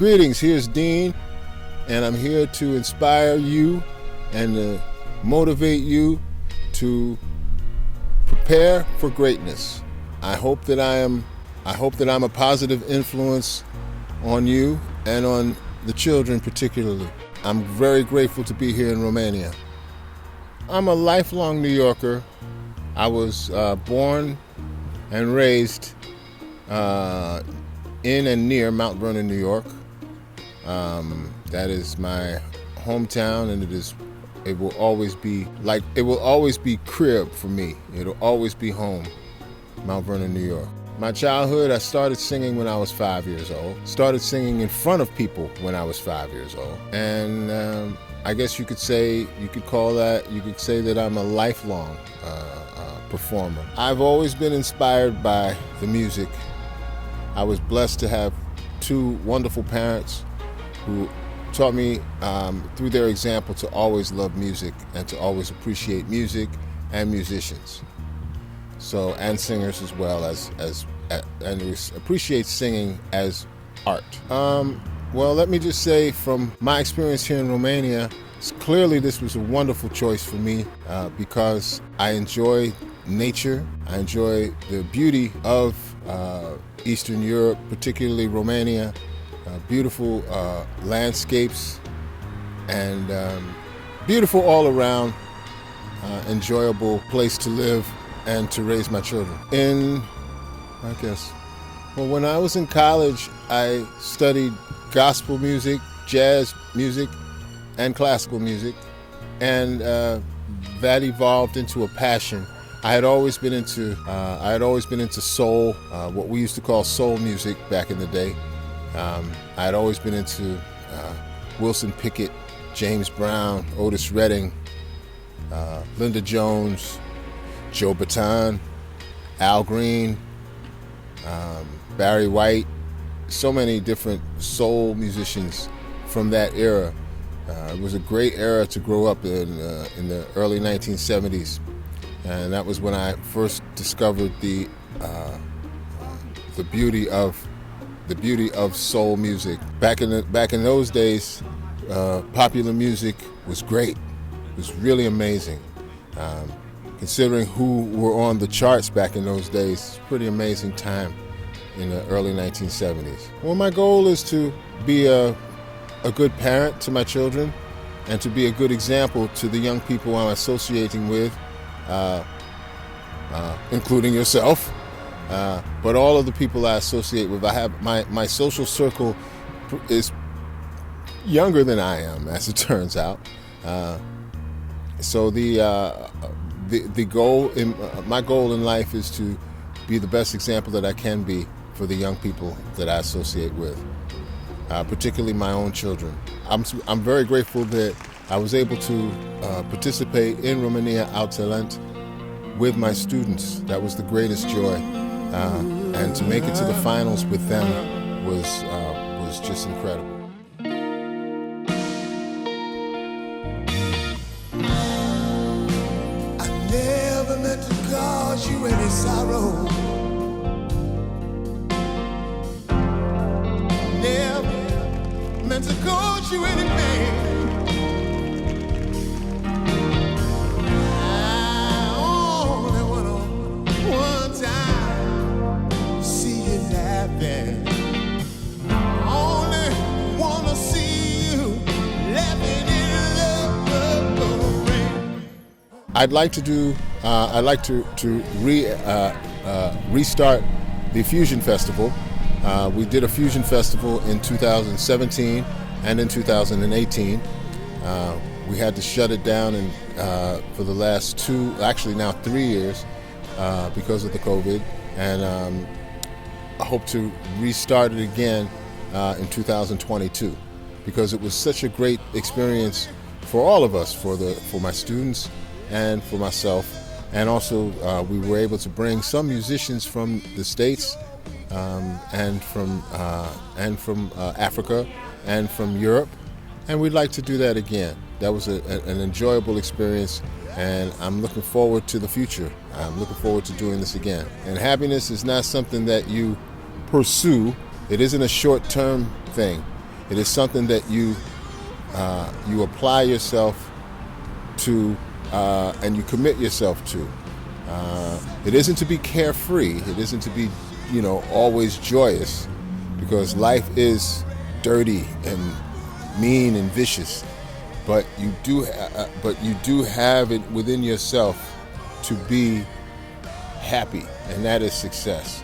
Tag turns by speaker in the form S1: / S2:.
S1: Greetings, here's Dean, and I'm here to inspire you and to motivate you to prepare for greatness. I hope that I'm a positive influence on you and on the children particularly. I'm very grateful to be here in Romania. I'm a lifelong New Yorker. I was born and raised in and near Mount Vernon, New York. That is my hometown, and it will always be crib for me. It'll always be home, Mount Vernon, New York. My childhood, I started singing when I was 5 years old. Started singing in front of people when I was 5 years old. And I guess you could say that I'm a lifelong performer. I've always been inspired by the music. I was blessed to have two wonderful parents who taught me through their example to always love music and to always appreciate music and musicians. So, and singers as well and appreciate singing as art. Well, let me just say from my experience here in Romania, clearly this was a wonderful choice for me because I enjoy nature. I enjoy the beauty of Eastern Europe, particularly Romania. Beautiful landscapes and beautiful all around, enjoyable place to live and to raise my children. When I was in college, I studied gospel music, jazz music, and classical music, and that evolved into a passion. I had always been into soul, what we used to call soul music back in the day. I had always been into Wilson Pickett, James Brown, Otis Redding, Linda Jones, Joe Bataan, Al Green, Barry White, so many different soul musicians from that era. It was a great era to grow up in the early 1970s, and that was when I first discovered the beauty of soul music. Back in those days, popular music was great. It was really amazing. Considering who were on the charts back in those days, it's a pretty amazing time in the early 1970s. Well, my goal is to be a good parent to my children and to be a good example to the young people I'm associating with, including yourself. But all of the people I associate with, I have my social circle is younger than I am, as it turns out. So the goal my goal in life is to be the best example that I can be for the young people that I associate with, particularly my own children. I'm very grateful that I was able to participate in Romania Au Talent with my students. That was the greatest joy. And to make it to the finals with them was just incredible.
S2: I never meant to cause you any sorrow. Never meant to cause you any pain.
S1: I'd like to restart the Fusion Festival. We did a Fusion Festival in 2017 and in 2018. We had to shut it down for the last 3 years because of the COVID, and I hope to restart it again in 2022 because it was such a great experience for all of us, for my students and for myself. And also we were able to bring some musicians from the States and from Africa and from Europe, and we'd like to do that again. That was an enjoyable experience, and I'm looking forward to the future. I'm looking forward to doing this again. And happiness is not something that you pursue. It isn't a short-term thing. It is something that you apply yourself to and you commit yourself to. It isn't to be carefree. It isn't to be, always joyous, because life is dirty and mean and vicious. But you do have it within yourself to be happy, and that is success.